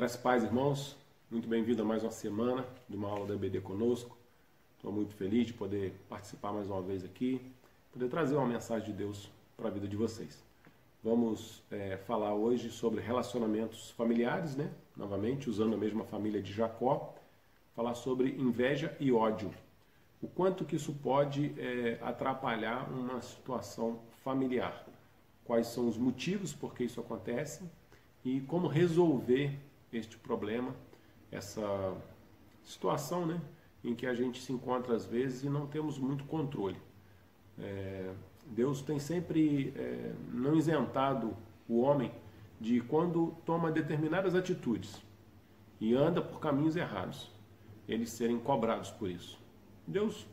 Graças e paz, irmãos. Muito bem-vindo a mais uma semana de uma aula da EBD conosco. Estou muito feliz de poder participar mais uma vez aqui, poder trazer uma mensagem de Deus para a vida de vocês. Vamos falar hoje sobre relacionamentos familiares, né? Novamente, usando a mesma família de Jacó, falar sobre inveja e ódio. O quanto que isso pode atrapalhar uma situação familiar. Quais são os motivos por que isso acontece e como resolver este problema, essa situação, né, em que a gente se encontra às vezes e não temos muito controle. Deus tem sempre não isentado o homem de, quando toma determinadas atitudes e anda por caminhos errados, eles serem cobrados por isso. Deus,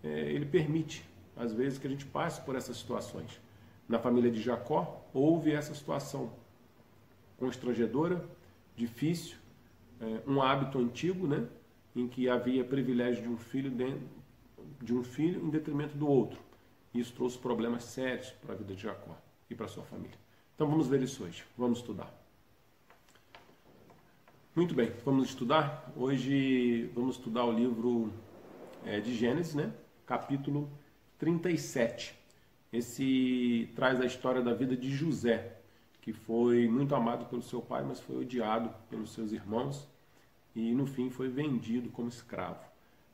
ele permite, às vezes, que a gente passe por essas situações. Na família de Jacó, houve essa situação constrangedora, difícil, um hábito antigo, né, em que havia privilégio de um filho em detrimento do outro. Isso trouxe problemas sérios para a vida de Jacó e para a sua família. Então vamos ver isso hoje, vamos estudar. Muito bem, vamos estudar. Hoje vamos estudar o livro de Gênesis, né, capítulo 37. Esse traz a história da vida de José, que foi muito amado pelo seu pai, mas foi odiado pelos seus irmãos e no fim foi vendido como escravo.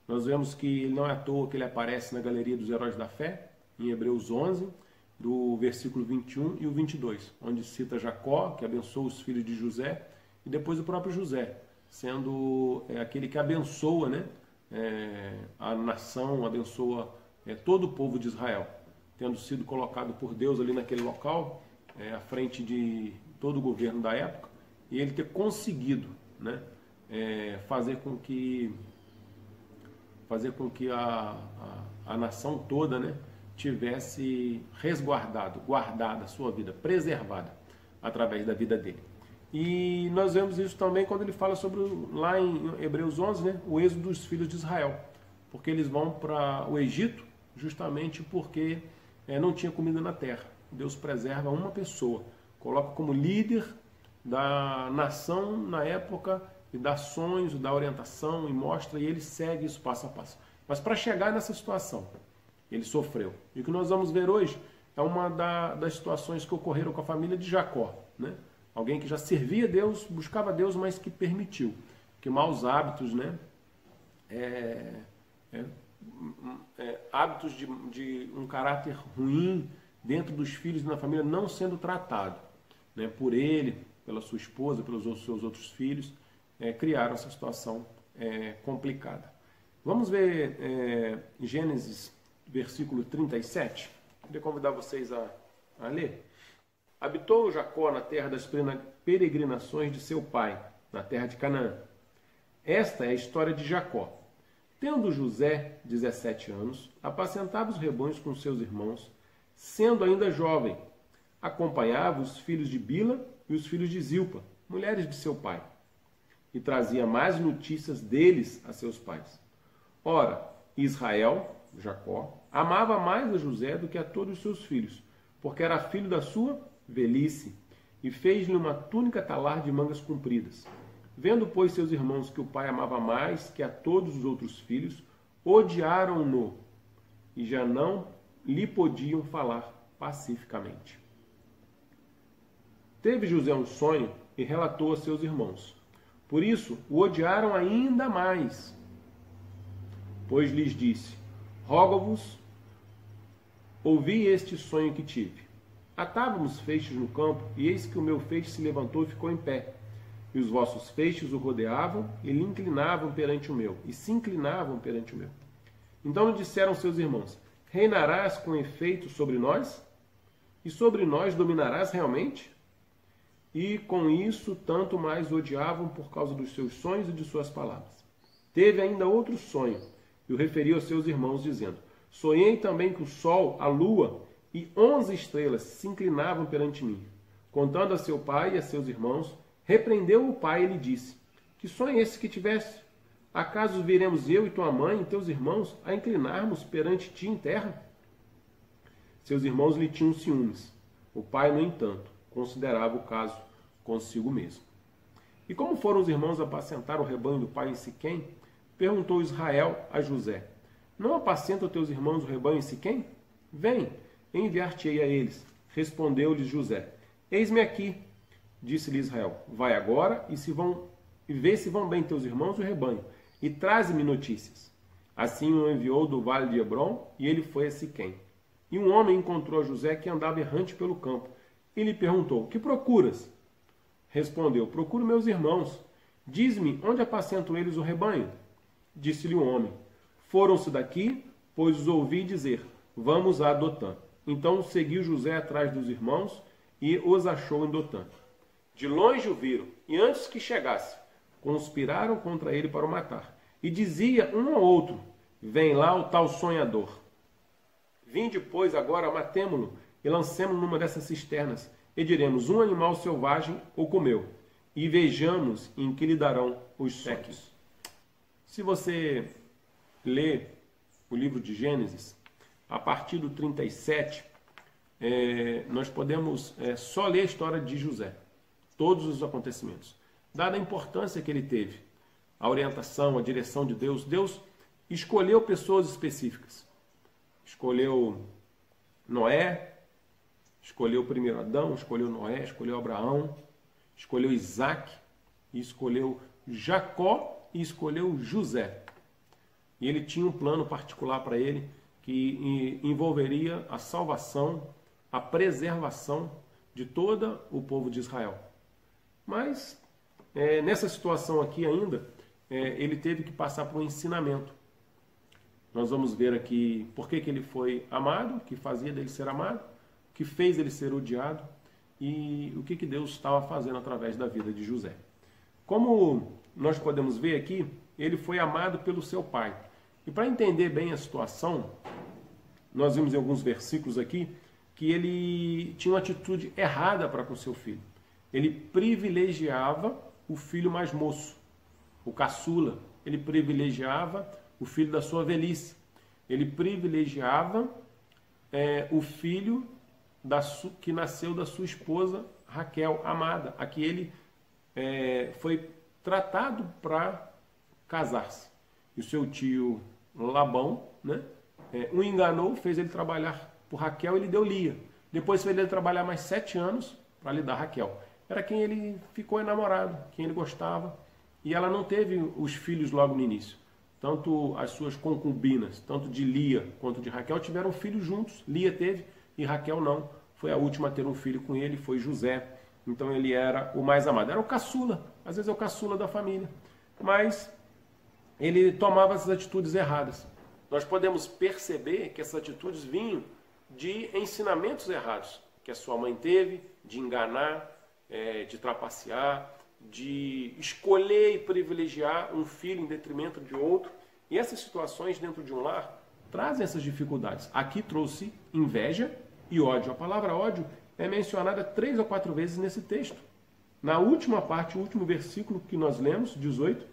Nós vemos que ele não é à toa que ele aparece na galeria dos heróis da fé, em Hebreus 11, do versículo 21 e o 22, onde cita Jacó, que abençoa os filhos de José, e depois o próprio José, sendo aquele que abençoa, né, a nação, abençoa todo o povo de Israel, tendo sido colocado por Deus ali naquele local, à frente de todo o governo da época, e ele ter conseguido, né, fazer com que a nação toda, né, tivesse guardada a sua vida, preservada através da vida dele. E nós vemos isso também quando ele fala sobre, lá em Hebreus 11, né, o êxodo dos filhos de Israel, porque eles vão para o Egito justamente porque não tinha comida na terra. Deus preserva uma pessoa, coloca como líder da nação na época e dá sonhos, dá orientação e mostra, e ele segue isso passo a passo. Mas para chegar nessa situação, ele sofreu. E o que nós vamos ver hoje é uma das situações que ocorreram com a família de Jacó, né? Alguém que já servia a Deus, buscava a Deus, mas que permitiu que maus hábitos, né, hábitos de um caráter ruim dentro dos filhos e na família não sendo tratado, né, por ele, pela sua esposa, pelos seus outros filhos, criaram essa situação complicada. Vamos ver Gênesis, versículo 37. Queria convidar vocês a ler. Habitou Jacó na terra das peregrinações de seu pai, na terra de Canaã. Esta é a história de Jacó. Tendo José 17 anos, apacentava os rebanhos com seus irmãos, sendo ainda jovem. Acompanhava os filhos de Bila e os filhos de Zilpa, mulheres de seu pai, e trazia mais notícias deles a seus pais. Ora, Israel, Jacó, amava mais a José do que a todos os seus filhos, porque era filho da sua velhice, e fez-lhe uma túnica talar de mangas compridas. Vendo, pois, seus irmãos que o pai amava mais que a todos os outros filhos, odiaram-no, e já não lhe podiam falar pacificamente. Teve José um sonho e relatou a seus irmãos. Por isso, o odiaram ainda mais. Pois lhes disse: rogo-vos, ouvi este sonho que tive. Atávamos feixes no campo, e eis que o meu feixe se levantou e ficou em pé. E os vossos feixes o rodeavam e lhe inclinavam perante o meu, e se inclinavam perante o meu. Então lhe disseram seus irmãos: reinarás com efeito sobre nós? E sobre nós dominarás realmente? E com isso tanto mais o odiavam por causa dos seus sonhos e de suas palavras. Teve ainda outro sonho, e o referiu aos seus irmãos, dizendo: sonhei também que o sol, a lua e 11 estrelas se inclinavam perante mim. Contando a seu pai e a seus irmãos, repreendeu o pai e lhe disse: que sonho é esse que tiveste? Acaso viremos eu e tua mãe e teus irmãos a inclinarmos perante ti em terra? Seus irmãos lhe tinham ciúmes. O pai, no entanto, considerava o caso consigo mesmo. E como foram os irmãos apacentar o rebanho do pai em Siquém, perguntou Israel a José: Não apacenta os teus irmãos o rebanho em Siquém? Vem, enviar-te-ei a eles. Respondeu-lhes José: Eis-me aqui. Disse-lhe Israel: Vai agora e vê se vão bem teus irmãos o rebanho, e traze-me notícias. Assim o enviou do vale de Hebrom, e ele foi a Siquém. E um homem encontrou a José que andava errante pelo campo, e lhe perguntou: Que procuras? Respondeu: Procuro meus irmãos. Diz-me, onde apacentam eles o rebanho? Disse-lhe o homem: Foram-se daqui, pois os ouvi dizer: Vamos a Dotã. Então seguiu José atrás dos irmãos e os achou em Dotã. De longe o viram, e antes que chegasse, conspiraram contra ele para o matar. E dizia um ao outro: Vem lá o tal sonhador. Vinde, pois, agora, matemo-lo e lancemo-lo numa dessas cisternas, e diremos: um animal selvagem o comeu, e vejamos em que lhe darão os sonhos. Se você lê o livro de Gênesis, a partir do 37, nós podemos só ler a história de José, todos os acontecimentos. Dada a importância que ele teve, a orientação, a direção de Deus, Deus escolheu pessoas específicas. Escolheu Noé, escolheu o primeiro Adão, escolheu Noé, escolheu Abraão, escolheu Isaac, escolheu Jacó e escolheu José. E ele tinha um plano particular para ele que envolveria a salvação, a preservação de todo o povo de Israel. Mas, nessa situação aqui ainda, ele teve que passar por um ensinamento. Nós vamos ver aqui por que ele foi amado, o que fazia dele ser amado, o que fez ele ser odiado e o que Deus estava fazendo através da vida de José. Como nós podemos ver aqui, ele foi amado pelo seu pai. E para entender bem a situação, nós vimos em alguns versículos aqui que ele tinha uma atitude errada para com seu filho. Ele privilegiava o filho mais moço, o caçula. Ele privilegiava o filho da sua velhice. Ele privilegiava o filho que nasceu da sua esposa Raquel, amada, a que ele foi tratado para casar-se. E o seu tio Labão, né, o enganou, fez ele trabalhar por Raquel e lhe deu Lia. Depois fez ele trabalhar mais 7 anos para lhe dar Raquel. Era quem ele ficou enamorado, quem ele gostava. E ela não teve os filhos logo no início. Tanto as suas concubinas, tanto de Lia quanto de Raquel, tiveram filhos juntos. Lia teve e Raquel não. Foi a última a ter um filho com ele, foi José. Então ele era o mais amado. Era o caçula, às vezes é o caçula da família. Mas ele tomava essas atitudes erradas. Nós podemos perceber que essas atitudes vinham de ensinamentos errados que a sua mãe teve, de enganar, de trapacear, de escolher e privilegiar um filho em detrimento de outro. E essas situações dentro de um lar trazem essas dificuldades. Aqui trouxe inveja e ódio. A palavra ódio é mencionada 3 ou 4 vezes nesse texto. Na última parte, o último versículo que nós lemos, 18,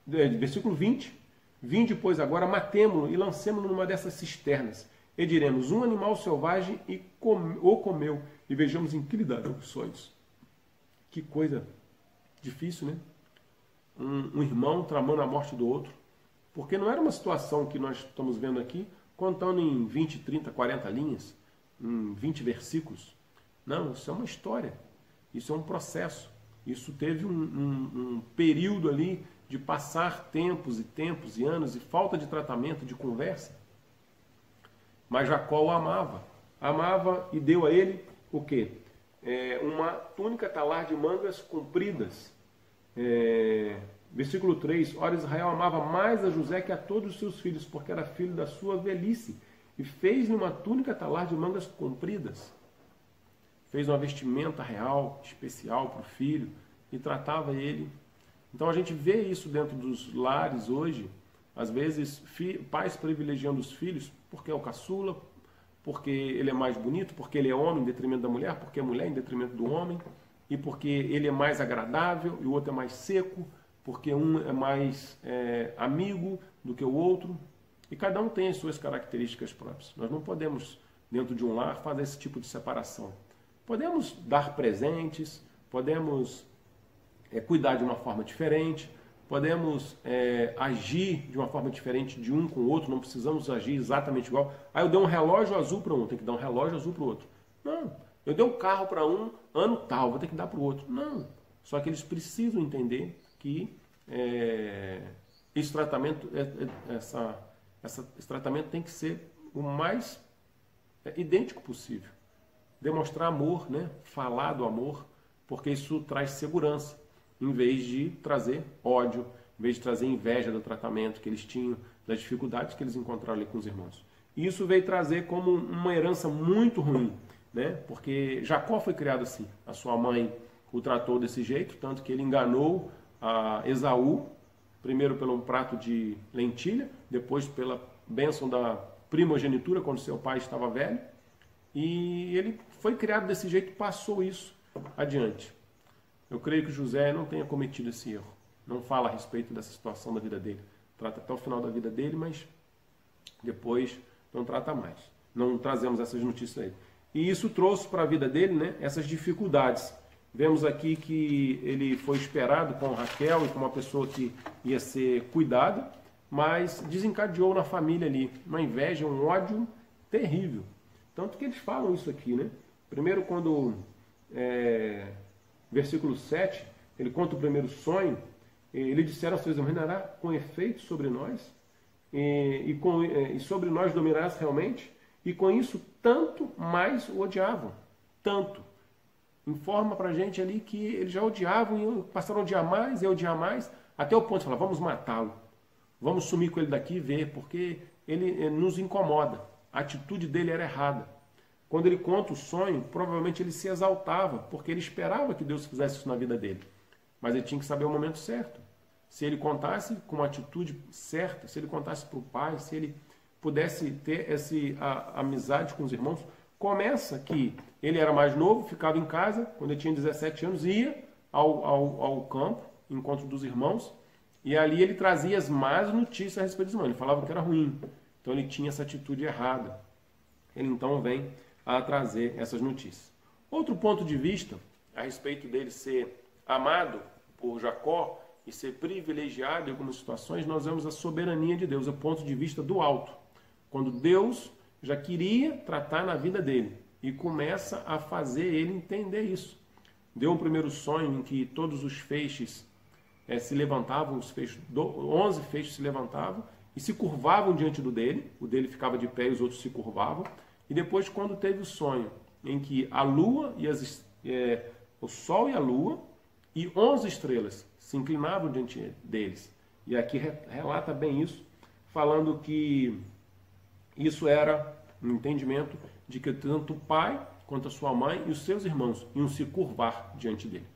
versículo 20, vinde, pois, agora, matemo-lo e lancemo-lo numa dessas cisternas, e diremos: um animal selvagem o comeu, e vejamos em que lhe darão os sonhos. Que coisa difícil, né? Um irmão tramando a morte do outro, porque não era uma situação que nós estamos vendo aqui, contando em 20, 30, 40 linhas, em 20 versículos. Não, isso é uma história, isso é um processo. Isso teve um período ali de passar tempos e anos, e falta de tratamento, de conversa. Mas Jacó o amava e deu a ele o quê? Uma túnica talar de mangas compridas. Versículo 3, ora Israel amava mais a José que a todos os seus filhos, porque era filho da sua velhice, e fez-lhe uma túnica talar de mangas compridas. Fez uma vestimenta real, especial para o filho, e tratava ele. Então a gente vê isso dentro dos lares hoje, às vezes pais privilegiando os filhos, porque é o caçula, porque ele é mais bonito, porque ele é homem em detrimento da mulher, porque é mulher em detrimento do homem, e porque ele é mais agradável e o outro é mais seco, porque um é mais amigo do que o outro, e cada um tem as suas características próprias. Nós não podemos, dentro de um lar, fazer esse tipo de separação. Podemos dar presentes, podemos cuidar de uma forma diferente, podemos agir de uma forma diferente de um com o outro, não precisamos agir exatamente igual. Eu dei um relógio azul para um, tem que dar um relógio azul para o outro. Não, eu dei um carro para um, ano tal, vou ter que dar para o outro. Não, só que eles precisam entender que esse tratamento, esse tratamento tem que ser o mais idêntico possível. Demonstrar amor, né? Falar do amor, porque isso traz segurança, em vez de trazer ódio, em vez de trazer inveja do tratamento que eles tinham, das dificuldades que eles encontraram ali com os irmãos. E isso veio trazer como uma herança muito ruim, né? Porque Jacó foi criado assim. A sua mãe o tratou desse jeito, tanto que ele enganou a Esaú, primeiro pelo um prato de lentilha, depois pela bênção da primogenitura, quando seu pai estava velho. E ele foi criado desse jeito e passou isso adiante. Eu creio que José não tenha cometido esse erro. Não fala a respeito dessa situação da vida dele. Trata até o final da vida dele, mas depois não trata mais. Não trazemos essas notícias aí. E isso trouxe para a vida dele, né, essas dificuldades. Vemos aqui que ele foi esperado com Raquel e com uma pessoa que ia ser cuidada, mas desencadeou na família ali uma inveja, um ódio terrível. Tanto que eles falam isso aqui, né? Primeiro, quando, versículo 7, ele conta o primeiro sonho, ele disseram aos seus irmãos: reinará com efeito sobre nós, e sobre nós dominarás realmente, e com isso tanto mais o odiavam. Tanto. Informa pra gente ali que eles já odiavam, e passaram a odiar mais, até o ponto de falar: vamos matá-lo, vamos sumir com ele daqui e ver, porque ele nos incomoda. A atitude dele era errada. Quando ele conta o sonho, provavelmente ele se exaltava, porque ele esperava que Deus fizesse isso na vida dele. Mas ele tinha que saber o momento certo. Se ele contasse com uma atitude certa, se ele contasse para o pai, se ele pudesse ter essa amizade com os irmãos, começa que ele era mais novo, ficava em casa, quando ele tinha 17 anos, ia ao campo, encontro dos irmãos, e ali ele trazia as más notícias a respeito dos irmãos. Ele falava que era ruim. Então ele tinha essa atitude errada. Ele então vem a trazer essas notícias. Outro ponto de vista a respeito dele ser amado por Jacó e ser privilegiado em algumas situações, nós vemos a soberania de Deus, o ponto de vista do alto. Quando Deus já queria tratar na vida dele e começa a fazer ele entender isso. Deu um primeiro sonho em que todos os feixes se levantavam, 11 feixes se levantavam e se curvavam diante do dele, o dele ficava de pé e os outros se curvavam. E depois, quando teve o sonho em que a lua e o sol e a lua e 11 estrelas se inclinavam diante deles. E aqui relata bem isso, falando que isso era um entendimento de que tanto o pai quanto a sua mãe e os seus irmãos iam se curvar diante dele.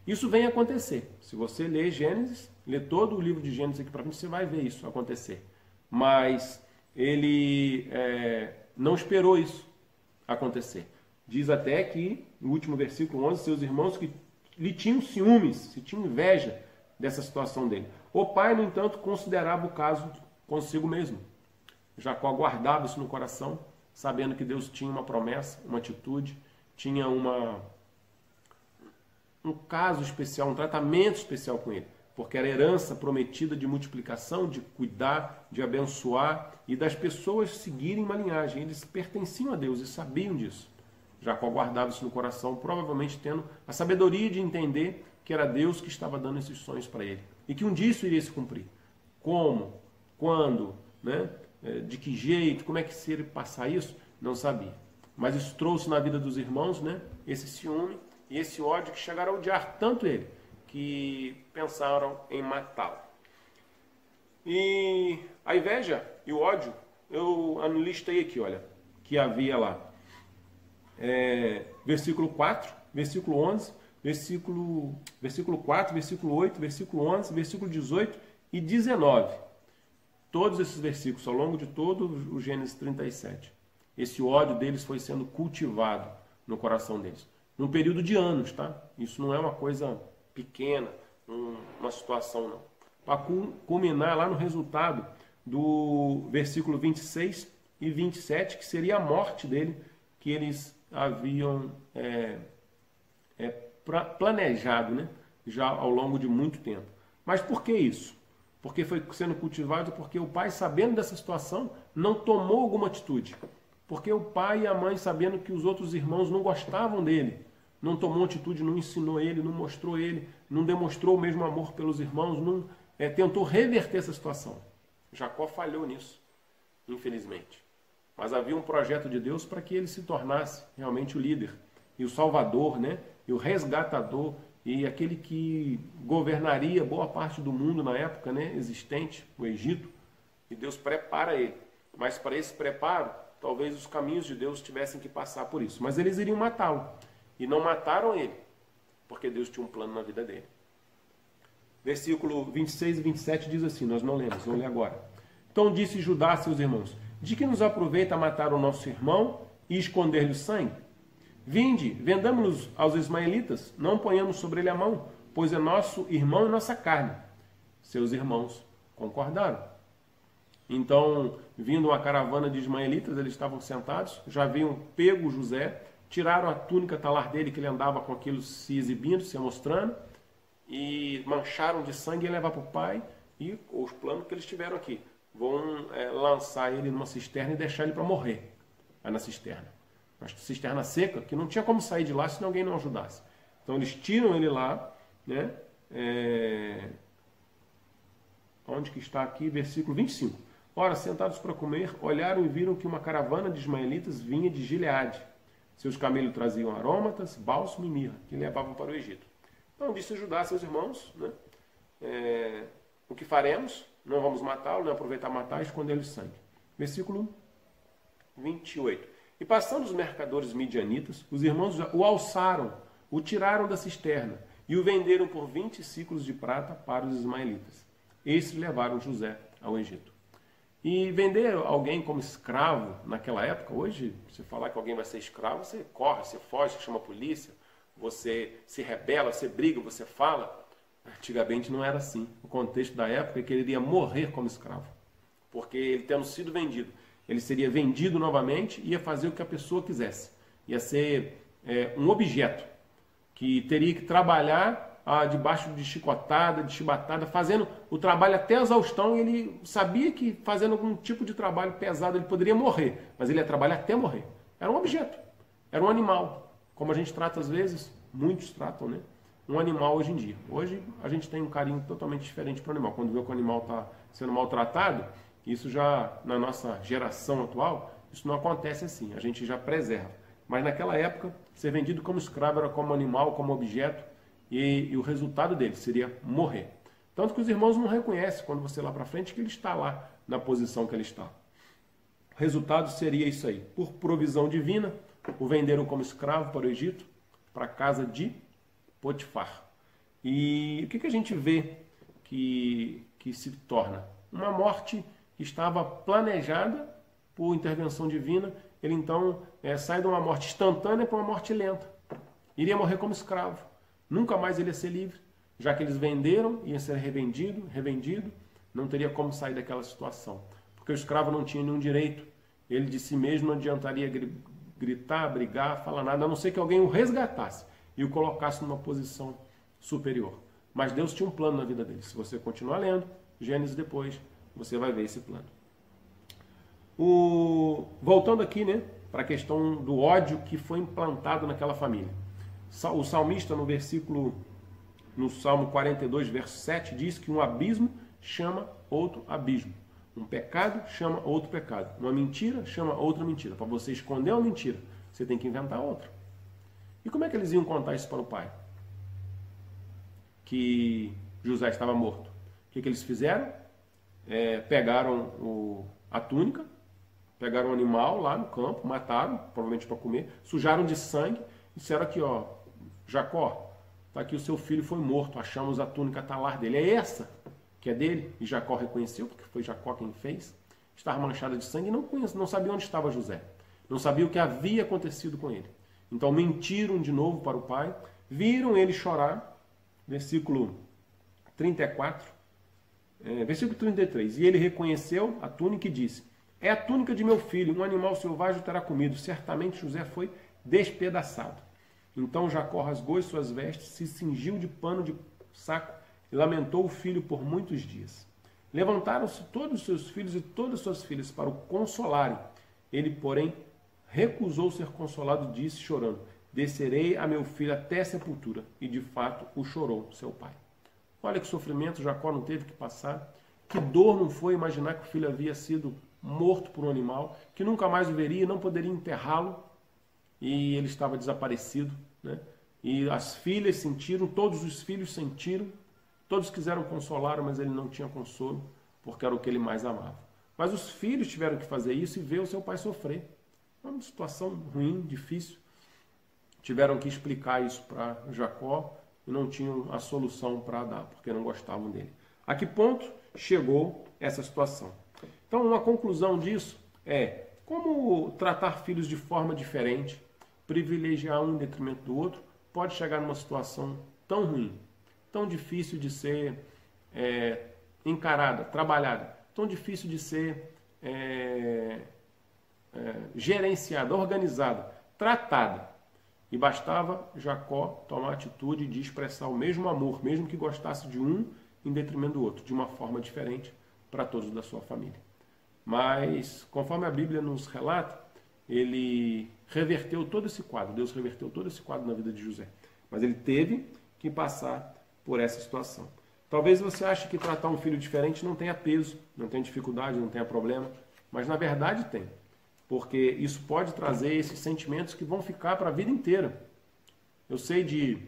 Isso vem acontecer. Se você ler Gênesis, ler todo o livro de Gênesis aqui para frente, você vai ver isso acontecer. Mas ele não esperou isso acontecer. Diz até que, no último versículo 11, seus irmãos que lhe tinham ciúmes, se tinham inveja dessa situação dele. O pai, no entanto, considerava o caso consigo mesmo. Jacó guardava isso no coração, sabendo que Deus tinha uma promessa, uma atitude, tinha um caso especial, um tratamento especial com ele, porque era herança prometida de multiplicação, de cuidar, de abençoar e das pessoas seguirem uma linhagem. Eles pertenciam a Deus e sabiam disso. Jacó guardava isso no coração, provavelmente tendo a sabedoria de entender que era Deus que estava dando esses sonhos para ele e que um dia isso iria se cumprir. Como? Quando? Né? De que jeito? Como é que se ele passar isso? Não sabia. Mas isso trouxe na vida dos irmãos, né, esse ciúme e esse ódio que chegaram a odiar tanto ele, que pensaram em matá-lo. E a inveja e o ódio, eu listei aqui, olha, que havia lá. Versículo 4, versículo 11, versículo 4, versículo 8, versículo 11, versículo 18 e 19. Todos esses versículos, ao longo de todo o Gênesis 37. Esse ódio deles foi sendo cultivado no coração deles. Num período de anos, tá? Isso não é uma coisa pequena, uma situação não. Para culminar lá no resultado do versículo 26 e 27, que seria a morte dele, que eles haviam planejado, né, já ao longo de muito tempo. Mas por que isso? Porque foi sendo cultivado, porque o pai, sabendo dessa situação, não tomou alguma atitude. Porque o pai e a mãe, sabendo que os outros irmãos não gostavam dele, não tomou atitude, não ensinou ele, não mostrou ele, não demonstrou o mesmo amor pelos irmãos, não tentou reverter essa situação. Jacó falhou nisso, infelizmente. Mas havia um projeto de Deus para que ele se tornasse realmente o líder, e o salvador, né? E o resgatador, e aquele que governaria boa parte do mundo na época, né, existente, o Egito. E Deus prepara ele. Mas para esse preparo, talvez os caminhos de Deus tivessem que passar por isso. Mas eles iriam matá-lo. E não mataram ele, porque Deus tinha um plano na vida dele. Versículo 26 e 27 diz assim, nós não lemos, vamos ler agora. Então disse Judá a seus irmãos, de que nos aproveita matar o nosso irmão e esconder-lhe o sangue? Vinde, vendamos-nos aos ismaelitas, não ponhamos sobre ele a mão, pois é nosso irmão e nossa carne. Seus irmãos concordaram. Então, vindo uma caravana de ismaelitas, eles estavam sentados, já haviam pego José, tiraram a túnica talar dele, que ele andava com aquilo se exibindo, se mostrando, e mancharam de sangue e levar para o pai, e os planos que eles tiveram aqui, vão lançar ele numa cisterna e deixar ele para morrer, aí na cisterna. Uma cisterna seca, que não tinha como sair de lá se alguém não ajudasse. Então eles tiram ele lá, né? Onde que está aqui? Versículo 25. Ora, sentados para comer, olharam e viram que uma caravana de ismaelitas vinha de Gileade. Seus camelos traziam aromatas, bálsamo e mirra, que levavam para o Egito. Então disse Judá a seus irmãos, né? O que faremos? Não vamos matá-lo, nem aproveitar matar e esconder-lhe sangue. Versículo 28. E passando os mercadores midianitas, os irmãos o alçaram, o tiraram da cisterna e o venderam por 20 ciclos de prata para os ismaelitas. Estes levaram José ao Egito. E vender alguém como escravo naquela época, hoje, você falar que alguém vai ser escravo, você corre, você foge, você chama a polícia, você se rebela, você briga, você fala. Antigamente não era assim. O contexto da época é que ele iria morrer como escravo, porque ele tendo sido vendido, ele seria vendido novamente e ia fazer o que a pessoa quisesse. Ia ser um objeto que teria que trabalhar debaixo de chicotada, de chibatada, fazendo o trabalho até a exaustão, e ele sabia que fazendo algum tipo de trabalho pesado ele poderia morrer, mas ele ia trabalhar até morrer. Era um objeto, era um animal, como a gente trata às vezes, muitos tratam, né? Um animal hoje em dia. Hoje a gente tem um carinho totalmente diferente para o animal. Quando vê que o animal está sendo maltratado, isso já, na nossa geração atual, isso não acontece assim, a gente já preserva. Mas naquela época, ser vendido como escravo era como animal, como objeto, e o resultado dele seria morrer. Tanto que os irmãos não reconhecem, quando você lá para frente, que ele está lá na posição que ele está. O resultado seria isso aí. Por provisão divina, o venderam como escravo para o Egito, para a casa de Potifar. E o que a gente vê que se torna? Uma morte que estava planejada por intervenção divina. Ele então sai de uma morte instantânea para uma morte lenta. Iria morrer como escravo. Nunca mais ele ia ser livre, já que eles venderam, ia ser revendido, não teria como sair daquela situação. Porque o escravo não tinha nenhum direito. Ele de si mesmo não adiantaria gritar, brigar, falar nada, a não ser que alguém o resgatasse e o colocasse numa posição superior. Mas Deus tinha um plano na vida dele. Se você continuar lendo Gênesis depois, você vai ver esse plano. Voltando aqui, né, para a questão do ódio que foi implantado naquela família. O salmista, no Salmo 42, verso 7, diz que um abismo chama outro abismo. Um pecado chama outro pecado. Uma mentira chama outra mentira. Para você esconder uma mentira, você tem que inventar outra. E como é que eles iam contar isso para o pai? Que José estava morto. O que eles fizeram? Pegaram a túnica, pegaram um animal lá no campo, mataram, provavelmente para comer, sujaram de sangue, e disseram aqui, ó, Jacó, está aqui o seu filho foi morto, achamos a túnica talar dele. É essa que é dele, e Jacó reconheceu, porque foi Jacó quem fez, estava manchada de sangue e não sabia onde estava José. Não sabia o que havia acontecido com ele. Então mentiram de novo para o pai, viram ele chorar, versículo 34, versículo 33, e ele reconheceu a túnica e disse, é a túnica de meu filho, um animal selvagem o terá comido, certamente José foi despedaçado. Então Jacó rasgou as suas vestes, se cingiu de pano de saco e lamentou o filho por muitos dias. Levantaram-se todos os seus filhos e todas as suas filhas para o consolarem. Ele, porém, recusou ser consolado e disse, chorando, descerei a meu filho até a sepultura. E, de fato, o chorou seu pai. Olha que sofrimento Jacó não teve que passar. Que dor não foi imaginar que o filho havia sido morto por um animal, que nunca mais o veria, não poderia enterrá-lo, e ele estava desaparecido, né? E as filhas sentiram, todos os filhos sentiram, todos quiseram consolá-lo, mas ele não tinha consolo, porque era o que ele mais amava. Mas os filhos tiveram que fazer isso e ver o seu pai sofrer. Uma situação ruim, difícil. Tiveram que explicar isso para Jacó e não tinham a solução para dar, porque não gostavam dele. A que ponto chegou essa situação? Então, uma conclusão disso é como tratar filhos de forma diferente, privilegiar um em detrimento do outro, pode chegar numa situação tão ruim, tão difícil de ser encarada, trabalhada, tão difícil de ser gerenciada, organizada, tratada. E bastava Jacó tomar a atitude de expressar o mesmo amor, mesmo que gostasse de um em detrimento do outro, de uma forma diferente para todos da sua família. Mas, conforme a Bíblia nos relata, ele reverteu todo esse quadro, Deus reverteu todo esse quadro na vida de José. Mas ele teve que passar por essa situação. Talvez você ache que tratar um filho diferente não tenha peso, não tenha dificuldade, não tenha problema, mas na verdade tem. Porque isso pode trazer esses sentimentos que vão ficar para a vida inteira. Eu sei de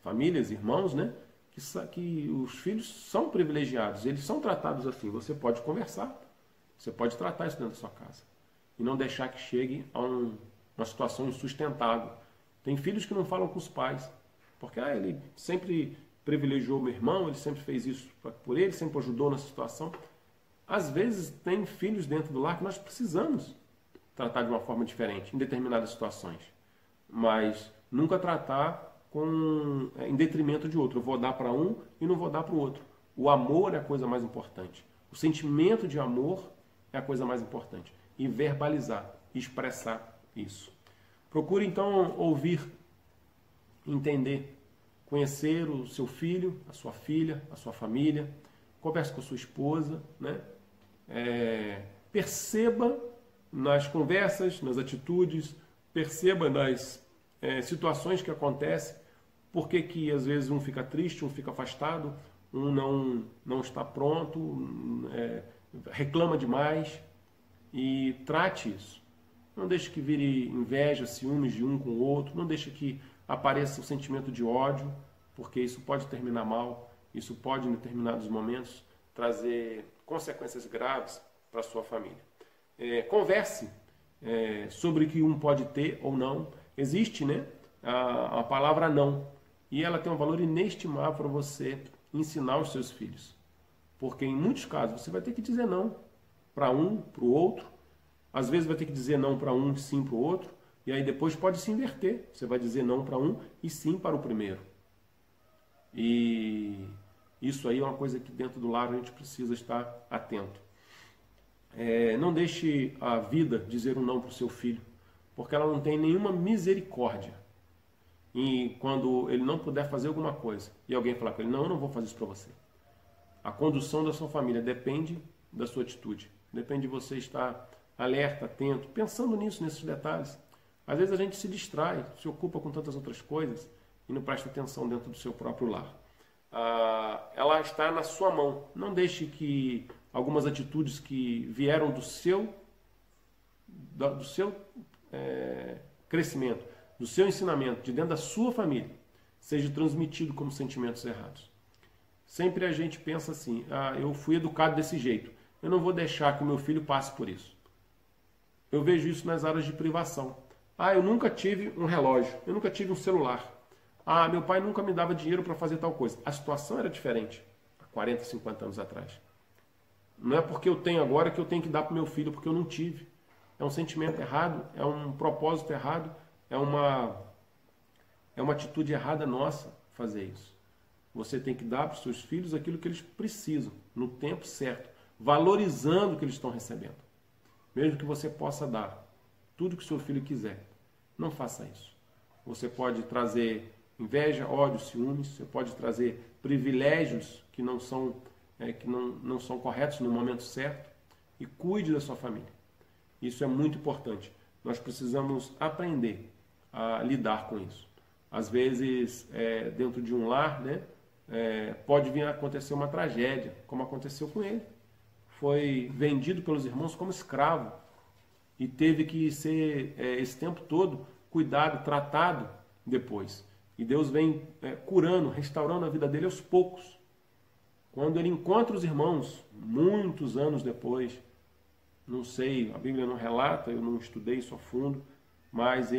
famílias, irmãos, né, que os filhos são privilegiados, eles são tratados assim. Você pode conversar, você pode tratar isso dentro da sua casa e não deixar que chegue a uma situação insustentável. Tem filhos que não falam com os pais, porque ele sempre privilegiou meu irmão, ele sempre fez isso por ele, sempre ajudou nessa situação. Às vezes tem filhos dentro do lar que nós precisamos tratar de uma forma diferente, em determinadas situações. Mas nunca tratar em detrimento de outro. Eu vou dar para um e não vou dar para o outro. O amor é a coisa mais importante. O sentimento de amor é a coisa mais importante. E verbalizar, expressar isso. Procure então ouvir, entender, conhecer o seu filho, a sua filha, a sua família. Converse com a sua esposa, né? Perceba nas conversas, nas atitudes, perceba nas situações que acontecem, por que às vezes um fica triste, um fica afastado, um não está pronto, reclama demais, e trate isso. Não deixe que vire inveja, ciúmes de um com o outro, não deixe que apareça o sentimento de ódio, porque isso pode terminar mal, isso pode em determinados momentos trazer consequências graves para a sua família. Converse sobre o que um pode ter ou não. Existe, né, a palavra não, e ela tem um valor inestimável para você ensinar os seus filhos. Porque em muitos casos você vai ter que dizer não para um, para o outro. Às vezes vai ter que dizer não para um e sim para o outro. E aí depois pode se inverter. Você vai dizer não para um e sim para o primeiro. E isso aí é uma coisa que dentro do lar a gente precisa estar atento. Não deixe a vida dizer um não para o seu filho, porque ela não tem nenhuma misericórdia. E quando ele não puder fazer alguma coisa e alguém falar para ele, não, eu não vou fazer isso para você. A condução da sua família depende da sua atitude. Depende de você estar alerta, atento, pensando nisso, nesses detalhes. Às vezes a gente se distrai, se ocupa com tantas outras coisas e não presta atenção dentro do seu próprio lar. Ela está na sua mão. Não deixe que algumas atitudes que vieram do seu crescimento, do seu ensinamento, de dentro da sua família, seja transmitido como sentimentos errados. Sempre a gente pensa assim, eu fui educado desse jeito, eu não vou deixar que o meu filho passe por isso. Eu vejo isso nas áreas de privação. Eu nunca tive um relógio, eu nunca tive um celular. Meu pai nunca me dava dinheiro para fazer tal coisa. A situação era diferente há 40, 50 anos atrás. Não é porque eu tenho agora que eu tenho que dar para o meu filho, porque eu não tive. É um sentimento errado, é um propósito errado, é uma atitude errada nossa fazer isso. Você tem que dar para os seus filhos aquilo que eles precisam, no tempo certo, valorizando o que eles estão recebendo. Mesmo que você possa dar tudo que o seu filho quiser, Não faça isso. Você pode trazer inveja, ódio, ciúmes, você pode trazer privilégios que não são corretos no momento certo, e cuide da sua família. Isso é muito importante. Nós precisamos aprender a lidar com isso. Às vezes, dentro de um lar, né, pode vir a acontecer uma tragédia, como aconteceu com ele. Foi vendido pelos irmãos como escravo e teve que ser, esse tempo todo, cuidado, tratado depois. E Deus vem curando, restaurando a vida dele aos poucos. Quando ele encontra os irmãos, muitos anos depois, não sei, a Bíblia não relata, eu não estudei isso a fundo, mas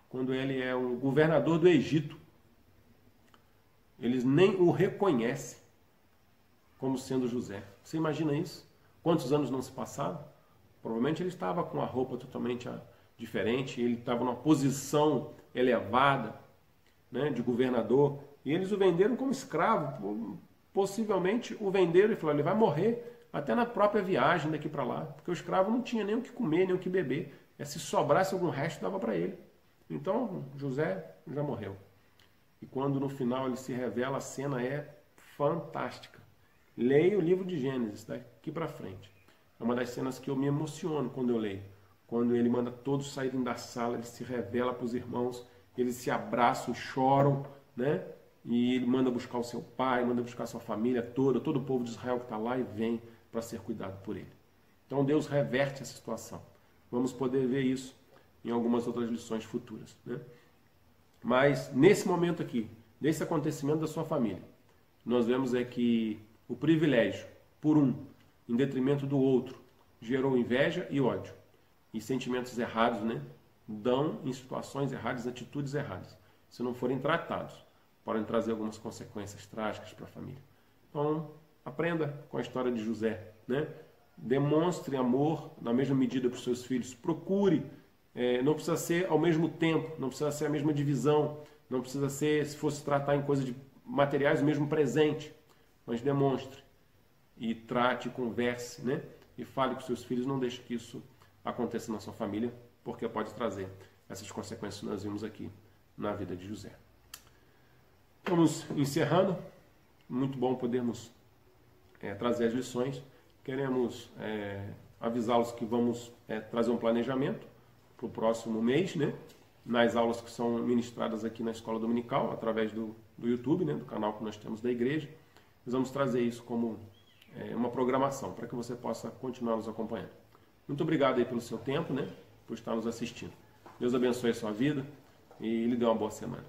quando ele é um governador do Egito, eles nem o reconhecem como sendo José. Você imagina isso? Quantos anos não se passaram? Provavelmente ele estava com a roupa totalmente diferente, ele estava numa posição elevada, né, de governador, e eles o venderam como escravo. Possivelmente o venderam e falaram, ele vai morrer até na própria viagem daqui para lá, porque o escravo não tinha nem o que comer, nem o que beber. Se sobrasse algum resto, dava para ele. Então, José já morreu. E quando no final ele se revela, a cena é fantástica. Leia o livro de Gênesis, daqui para frente. É uma das cenas que eu me emociono quando eu leio. Quando ele manda todos saírem da sala, ele se revela para os irmãos, eles se abraçam, choram, né? E ele manda buscar o seu pai, manda buscar a sua família toda, todo o povo de Israel que está lá e vem para ser cuidado por ele. Então Deus reverte essa situação. Vamos poder ver isso em algumas outras lições futuras, né? Mas nesse momento aqui, nesse acontecimento da sua família, nós vemos que o privilégio por um, em detrimento do outro, gerou inveja e ódio. E sentimentos errados, né, dão em situações erradas, atitudes erradas. Se não forem tratados, podem trazer algumas consequências trágicas para a família. Então, aprenda com a história de José, né? Demonstre amor na mesma medida para os seus filhos. Procure, não precisa ser ao mesmo tempo, não precisa ser a mesma divisão, não precisa ser, se fosse tratar em coisas de materiais, o mesmo presente. Mas demonstre e trate, converse, né? E fale com os seus filhos, não deixe que isso aconteça na sua família, porque pode trazer essas consequências que nós vimos aqui na vida de José. Vamos encerrando. Muito bom podermos trazer as lições. Queremos avisá-los que vamos trazer um planejamento para o próximo mês, né? Nas aulas que são ministradas aqui na Escola Dominical, através do YouTube, né? Do canal que nós temos da igreja. Nós vamos trazer isso como uma programação, para que você possa continuar nos acompanhando. Muito obrigado aí pelo seu tempo, né? Por estar nos assistindo. Deus abençoe a sua vida e lhe dê uma boa semana.